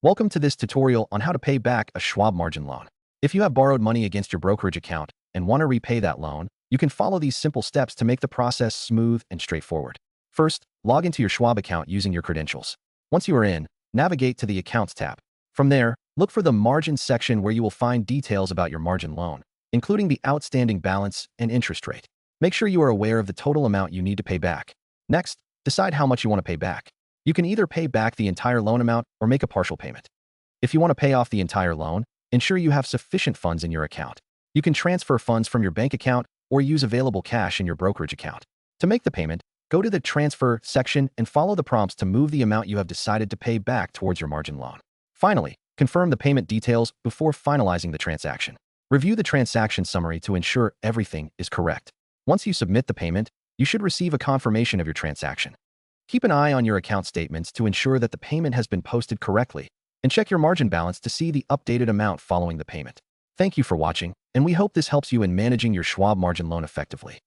Welcome to this tutorial on how to pay back a Schwab margin loan. If you have borrowed money against your brokerage account and want to repay that loan, you can follow these simple steps to make the process smooth and straightforward. First, log into your Schwab account using your credentials. Once you are in, navigate to the Accounts tab. From there, look for the Margin section where you will find details about your margin loan, including the outstanding balance and interest rate. Make sure you are aware of the total amount you need to pay back. Next, decide how much you want to pay back. You can either pay back the entire loan amount or make a partial payment. If you want to pay off the entire loan, ensure you have sufficient funds in your account. You can transfer funds from your bank account or use available cash in your brokerage account. To make the payment, go to the Transfer section and follow the prompts to move the amount you have decided to pay back towards your margin loan. Finally, confirm the payment details before finalizing the transaction. Review the transaction summary to ensure everything is correct. Once you submit the payment, you should receive a confirmation of your transaction. Keep an eye on your account statements to ensure that the payment has been posted correctly, and check your margin balance to see the updated amount following the payment. Thank you for watching, and we hope this helps you in managing your Schwab margin loan effectively.